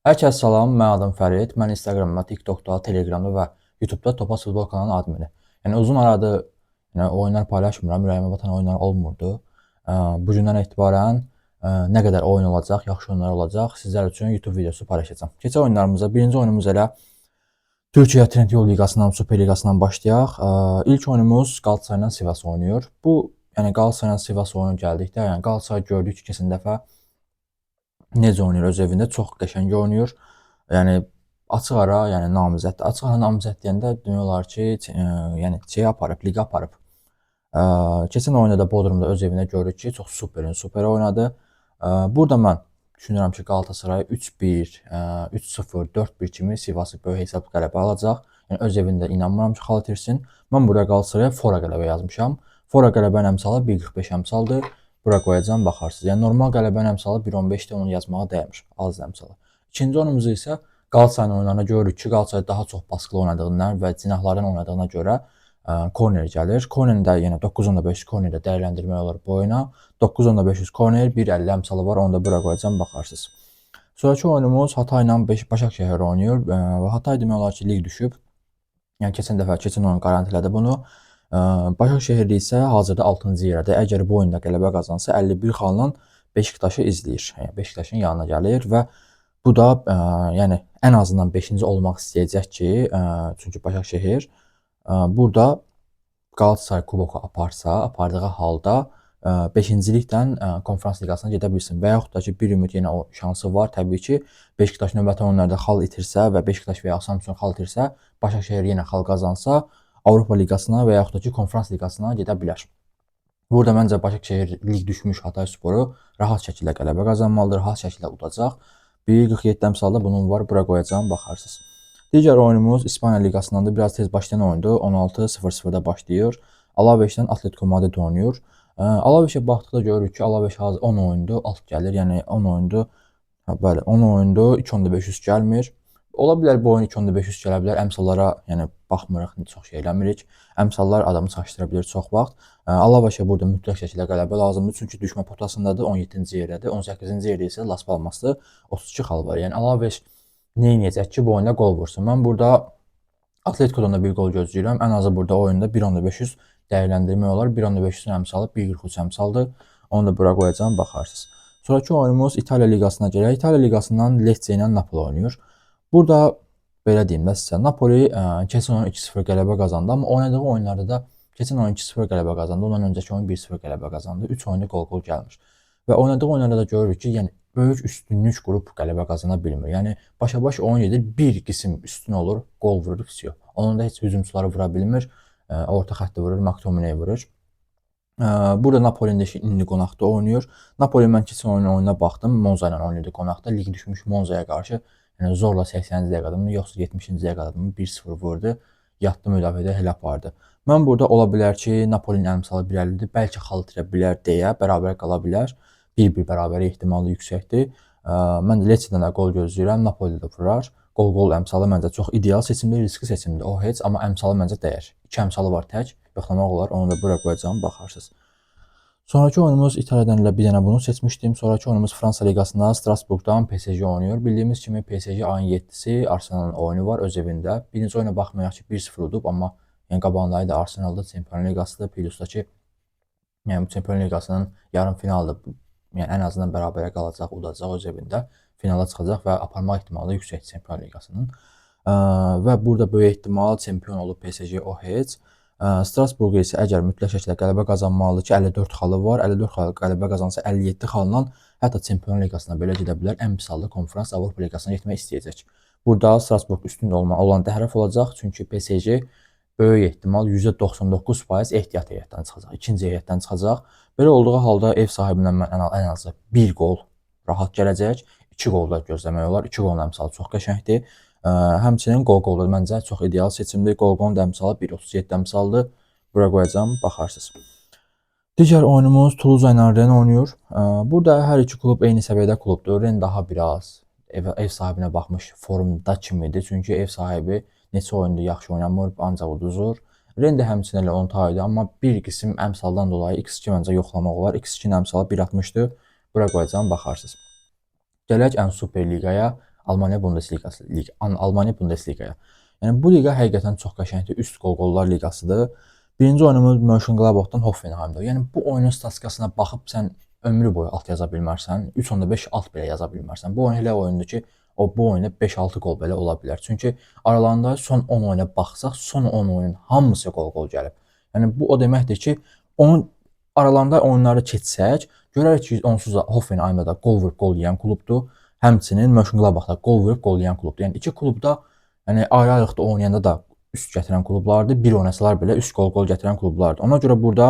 Hər kəs salam, mən adım Fərid. Mən Instagramda, TikTokda, Telegramda və YouTube'da Topaz Futbol kanalının admini. Yəni uzun aradır oyunlar paylaşmıram, ürəyimə batan oyunlar olmurdu. Bu gündən etibarən nə qədər oyun olacaq, yaxşı oyunlar olacaq, sizlər üçün YouTube videosu paylaşacağam. Keçək oyunlarımıza. Birinci oyunumuz elə Türkiyə Trendyol Liqasından, Super Liqasından başlayaq. İlk oyunumuz Qalatasaray Sivas oynayır. Bu, yəni Qalatasaray Sivas oyunu gəldikdə, yəni Qalatasaray gördük ki, keçən dəfə necə oynayır öz evində, çox qəşəng oynayır. Yəni açıq ara, yəni namizəddir. Açıq ara namizəd deyəndə demək olar ki, yəni aparıb, liqa aparıb. Keçən oyunda da Bodrumda öz evində görürük ki, çox super oynadı. Burada mən düşünürəm ki, Qalatasaray 3-1, 3-0, 4-1 kimi Sivası böyük hesab qələbə alacaq. Yəni öz evində inanmıram ki, xal itirsin. Mən buraya Qalatasaraya fora qələbə yazmışam. Fora qələbənin əmsalı 1.45 əmsaldır. Bura qoyacağam, baxarsınız. Yəni normal qələbənin əmsalı 1.15-dir, onu yazmağa dəymir. Az əmsalı. İkinci oyunumuzu isə Qalatasarayın oyunlarına görürük ki, Qalatasaray daha çox baskılı oynadığından və cinahlardan oynadığına görə korner gəlir. Kornerin də yenə 9.5 kornerdə dəyərləndirmək olar bu oyuna. 9.500 korner, 1.50 əmsalı var. Onu da bura qoyacağam, baxarsınız. Sonraki oyunumuz Hatay ilə Başakşehir oynayır və Hatay demək olar ki, lig düşüb. Yəni keçən oyun qarantilədi bunu. Başakşehirli isə hazırda 6-cı yerədir. Əgər bu oyunda qələbə qazansa 51 xalla Beşiktaşı izləyir. Yəni Beşiktaşın yanına gəlir və bu da yəni ən azından 5-ci olmaq istəyəcək ki, çünki Başakşehir burada Qalatasaray kuboku apardığı halda 5-cilikdən konferans liqasına gedə bilsin və yaxud da ki, bir ümid yenə o şansı var. Təbii ki, Beşiktaş növbəti oyunlarda xal itirsə və Beşiktaş və ya Samsun xal itirsə, Başakşehir yenə xal qazansa, Avropa liqasına və yaxud da ki, konferans liqasına gedə bilər. Burada məncə Başakşehir lig düşmüş Hatay Sporu rahat şəkildə qələbə qazanmalıdır, rahat şəkildə udacaq. 1.47 əmsalda bunun var, bura qoyacağım, baxarsınız. Digər oyunumuz İspaniya liqasındandır. Biraz tez başlayan oyundur. 16:00-da başlayır. Alaveşdən Atletico Madrid oynayır. Alaveşə baxdıqda görürük ki, Alaveş hazır 10 oyundur, alt gəlir. Yəni 10 oyundur. Bəli, 10 oyundur, 2.500 gəlmir. Ola bilər bu oyun 2.500 gələ bilər. Əmsallara, yəni baxmırıq, çox şey eləmirik. Əmsallar adamı çaşdıra bilər çox vaxt. Alaveşə burada mütləq şəkildə qələbə lazımdır. Çünki düşmə potasındadır, 17-ci yerdədir. 18-ci yerdə isə Las Palmasda 32 xal var. Yəni Alaveş nə edəcək ki, bu oyunda qol vursun. Mən burada Atletico'dan da bir qol gözləyirəm. Ən azı burada oyunda 1.500 dəyərləndirmək olar. 1.500-ün əmsalı 1.43 əmsaldır. Onu da bura qoyacağım, baxarsınız. Sonraki oyunumuz İtaliya liqasına gəlir. İtaliya liqasından Lecce ilə Napoli oynayır. Burada belə deyim də sizə, Napoli keçən oyun 2-0 qələbə qazandı, amma oynadığı oyunlarda da keçən oyun 2-0 qələbə qazandı, ondan öncəki oyun 1-0 qələbə qazandı. 3 oyunda qol gəlmir. Və oynadığı oyunlarda da görürük ki, yəni böyük üstünlük qrup qələbə qazana bilmir. Yəni başa-baş oyun edir, bir qism üstün olur, qol vurur, bitiyor. Onun da heç hücumçuları vura bilmir. Orta xətti vurur, McTominay vurur. Burada Napoli'nin də indi qonaqda oynayır. Napoli mən keçən oyuna baxdım. Monza ilə oynayırdı qonaqda. Lig düşmüş Monzaya qarşı yəni zorla 80-ci dəqiqədəmi, yoxsa 70-ci dəqiqədəmi 1-0 vurdu. Yatdı müdafiədə elə apardı. Mən burada ola bilər ki, Napoli'nin əmsalı 1.50-dir. Bəlkə xal itirə bilər deyə bərabər qala bilər. 1-1 bərabəri ehtimalı yüksəkdir. Mən də Lecce'dən də qol gözləyirəm. Napoli də vurar. Qol əmsalı məncə çox ideal seçimdir, riskli seçimdir. O heç, amma əmsalı məncə dəyər. 2 əmsalı var tək. Yoxlamaq olar. Onu da bura qoyacağım, baxarsınız. Sonraki oyunumuz İtaliyadan elə bir dənə bunu seçmişdim. Sonraki oyunumuz Fransa liqasında Strasbourgdan PSG oynayır. Bildiyimiz kimi PSG ayın 7-si Arsenalın oyunu var öz evində. Birinci oyuna baxmayaq ki, 1-0 udub, amma yəni qabağındakı da Arsenalda Çempionlar Liqasıdır. Plus da ki, yəni bu Çempionlar Liqasının yarım finaldır. Yəni ən azından bərabərə qalacaq, udacaq öz evində. Finala çıxacaq və aparmaq ehtimalı yüksək Çempionlar Liqasının. Və burada böyük ehtimal çempion olub PSG o heç. Strasbourg isə əgər mütləq şəkildə qələbə qazanmalıdır ki, 54 xalı var. 54 xal qələbə qazansa 57 xalla hətta Çempionlar Liqasına belə gedə bilər. Ən pis halda konferans Avropa Liqasına getmək istəyəcək. Burada Strasbourg üstün olan tərəf olacaq. Çünki PSG böyük ehtimal %99% ehtiyat heyətdən çıxacaq. İkinci heyətdən çıxacaq. Belə olduğu halda ev sahibindən mən ən azı 1 qol rahat gələcək. 2 qol da gözləmək olar. 2 qolun əmsalı çox qəşəngdir. Həmçinin qol məncə çox ideal seçimdir. Qol əmsalı 1.37 əmsaldır. Bura qoyacağım, baxarsınız. Digər oyunumuz Toulouse ilə Rennes oynayır. Burada hər iki klub eyni səviyyədə klubdur. Rennes daha biraz ev sahibinə baxmış formda kimidir. Çünki ev sahibi neçə oyunda yaxşı oynamır, ancaq uduzur. Rennes də həmçinin elə onun tayıdır, amma bir qism əmsaldan dolayı X2 məncə yoxlamaq olar. X2-nin əmsalı 1.60-dır. Bura qoyacağım, baxarsınız. Gələk ən Super Liqaya. Almaniya Bundesliqası, Almaniya Bundesliqaya. Yəni bu liqa həqiqətən çox qəşəngdir. Üst qol-qollar liqasıdır. Birinci oyunumuz Mönchengladbachdan Hoffenheimdir. Yəni bu oyunun statistikasına baxıb sən ömrü boyu alt yaza bilmərsən. 3.5 alt belə yaza bilmərsən. Bu oyun elə oyundur ki, bu oyunda 5-6 qol belə ola bilər. Çünki aralarında son 10 oyuna baxsaq, son 10 oyunun hamısı qol-qol gəlib. Yəni bu o deməkdir ki, onun aralarında oyunları keçsək, görərik ki, onsuz da Hoffenheimdə də qol vurub qol yeyən klubdur. Həmçinin Mönchengladbach da qol vurub qol yeyən klubdur. Yəni iki klub da ayrı-ayrılıqda oynayanda da üst gətirən klublardır. Bir oynasalar belə üst qol-qol gətirən klublardır. Ona görə burada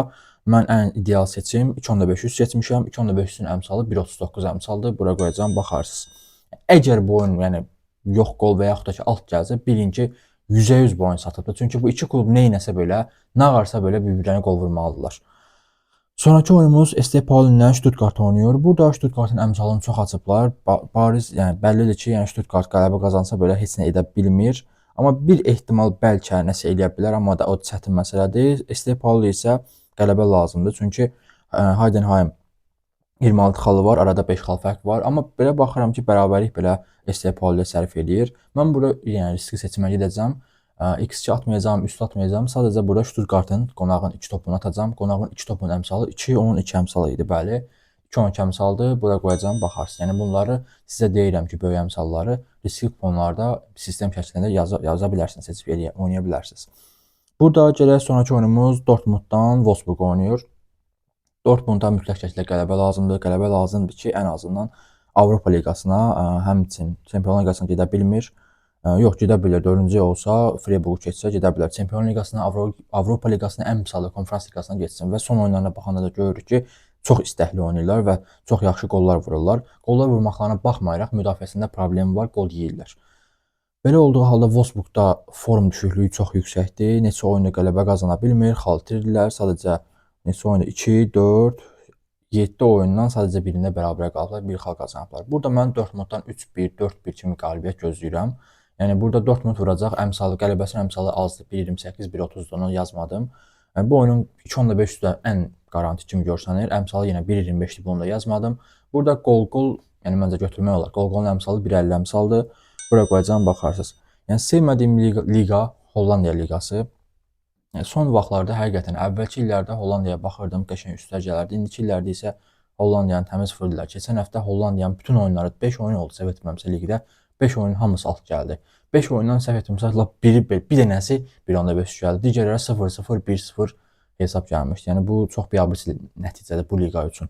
mən ən ideal seçim 2.5 üst seçmişəm. 2.5 üstün əmsalı 1.39 əmsaldır. Bura qoyacağam, baxarsınız. Əgər bu oyun yox qol və yaxud da ki alt gəlsə, bilin ki 100% bu oyun satıbdır. Çünki bu iki klub neynəsə belə, nə varsa belə bir-birlərinə qol vurmalıdırlar. Sonraki oyunumuz SC Paulinlə Stuttgart oynayır. Burada Stuttgartın əmsalını çox açıblar. Bariz, yəni bəllidir ki, Stuttgart qələbə qazansa belə heç nə edə bilmir. Amma bir ehtimal bəlkə nəsə eləyə bilər, amma da o çətin məsələdir. SC Pauli isə qələbə lazımdır. Çünki Heidenheim 26 xalı var, arada 5 xal fərq var. Amma belə baxıram ki, bərabərlik belə SC Pauliyə sərf eləyir. Mən burada riskli seçimə gedəcəm. X2 atmayacağım, üst atmayacağım. Sadəcə burada Stuttgartın qonağın 2 topunu atacağım. Qonağın 2 topunun əmsalı 2-12 əmsalı idi, bəli. 2-12 əmsaldır. Bura qoyacağım, baxarsınız. Yəni bunları sizə deyirəm ki, böyük əmsalları riskli kuponlarda sistem şəklində yaza bilərsiniz, seçib oynaya bilərsiniz. Burada gələk sonraki oyunumuz Dortmunddan Wolfsburg oynayır. Dortmunda mütləq şəkildə qələbə lazımdır. Qələbə lazımdır ki, ən azından Avropa liqasına, həmçinin Çempionlar liqasına gedə bilmir. Yox, gedə bilər. 4-cü olsa, Freiburg keçsə gedə bilər. Çempionlar liqasına, Avropa liqasına, ən misalda Konferans liqasına getsin və son oyunlarına baxanda da görürük ki, çox istəkli oynayırlar və çox yaxşı qollar vururlar. Qollar vurmaqlarına baxmayaraq müdafiəsində problem var, qol yeyirlər. Belə olduğu halda Wolfsburgda form düşüklüyü çox yüksəkdir. Neçə oyunda qələbə qazana bilmir, xal itirirlər. Sadəcə neçə oyunda 2, 4, 7 oyundan sadəcə birində bərabərə qalıblar, bir xal qazanıblar. Burada mən Dortmunddan 3-1, 4-1 kimi qalibiyyət gözləyirəm. Yəni burada Dortmund vuracaq, qələbəsinin əmsalı azdır. 1.28, 1.30 onu yazmadım. Yəni bu oyunun 2.5 də ən garanti kimi görsənir. Əmsalı yenə 1.25-dir, bunu da yazmadım. Burada qol-qol, yəni məncə götürmək olar. Qol-qolun əmsalı 1.50 əmsaldır. Bura qoyacağım, baxarsınız. Yəni sevmədiyim liqa Hollandiya liqası. Yəni son vaxtlarda həqiqətən əvvəlki illərdə Hollandiyaya baxırdım, qəşəng üstlər gələrdi. İndiki illərdə isə Hollandiyanı təmiz fırdılar. Keçən həftə Hollandiyanın bütün oyunları 5 oyun oldu, səhv etmirəmsə liqdə. 5 oyunun hamısı alt gəldi. 5 oyundan səhv etmirəmsə lap bir dənəsi 1.5 gəldi. Digərləri 0-0, 1-0 hesab gəlmişdi. Yəni bu çox biabırçı nəticədir bu liqa üçün.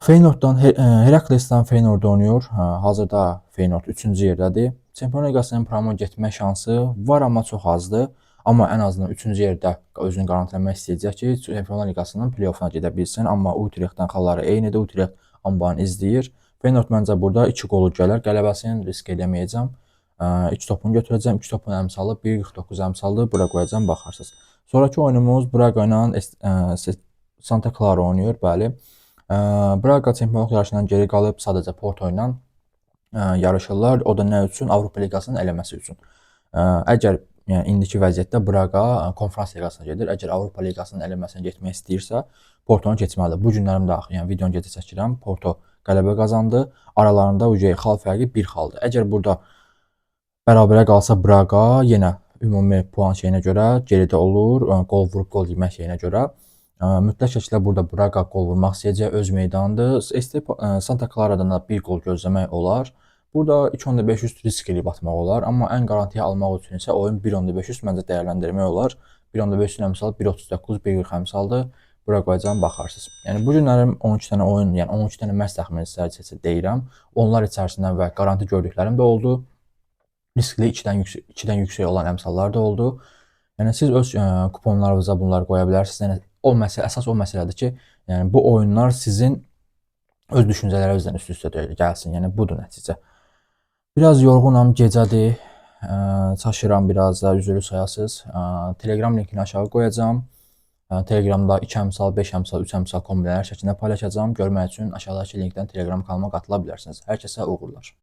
Feyenoorddan Heraklesdən Feyenoord oynayır. Hazırda Feyenoord 3-cü yerdədir. Çempionlar liqasının promo getmə şansı var, amma çox azdır. Amma ən azından 3-cü yerdə özünü qarantiləmək istəyəcək ki, Çempionlar liqasının play-offuna gedə bilsin. Amma Utrechtdən xalları eynidir. Utrecht ambarını izləyir. Feyenoord məncə burada 2 qolu gələr. Qələbəsini risk eləməyəcəm. 2 topunu götürəcəm. 2 topun əmsalı 1.49 əmsaldır. Bura qoyacağım, baxarsınız. Sonraki oyunumuz Braga ilə Santa Clara oynayır, bəli. Braga çempionluq yarışından geri qalıb, sadəcə Porto ilə yarışırlar. O da nə üçün? Avropa liqasının eləməsi üçün. Əgər indiki vəziyyətdə Braga Konferans liqasına gedir. Əgər Avropa liqasının eləməsinə getmək istəyirsə, Portonu keçməlidir. Bu günlərimdə videonu gecə çəkirəm. Porto qələbə qazandı. Aralarında xal fərqi 1 xaldır. Əgər burada bərabərə qalsa Braga yenə ümumi puan şeyinə görə geridə olur. Qol vurub qol yemək şeyinə görə. Mütləq şəkildə burada Braga qol vurmaq istəyəcək, öz meydanıdır. Santa Clara'dan da bir qol gözləmək olar. Burada 2.5 üst risk eləyib atmaq olar. Amma ən garantiya almaq üçün isə oyun 1.5 üst məncə dəyərləndirmək olar. 1.5 üstün əmsalı 1.39, 1.40 əmsaldır. Bura qoyacağım, baxarsınız. Yəni bu günlərim 12 dənə oyun, yəni 12 dənə məhz təxmini seçə deyirəm. Onlar içərisindən və garanti gördüklərim də oldu. Riskli 2-dən yüksək olan əmsallar da oldu. Yəni siz öz kuponlarınıza bunları qoya bilərsiniz. Yəni əsas o məsələdir ki, yəni bu oyunlar sizin öz düşüncələrinizdən üst-üstə gəlsin. Yəni budur nəticə. Biraz yorğunam, gecədir. Çaşıram biraz da, üzülü sayasız. Telegram linkini aşağı qoyacağım. Telegramda 2 əmsal, 5 əmsal, 3 əmsal kombinələr şəklində paylaşacağım. Görmək üçün aşağıdakı linkdən Telegram kanalıma qatıla bilərsiniz. Hər kəsə uğurlar.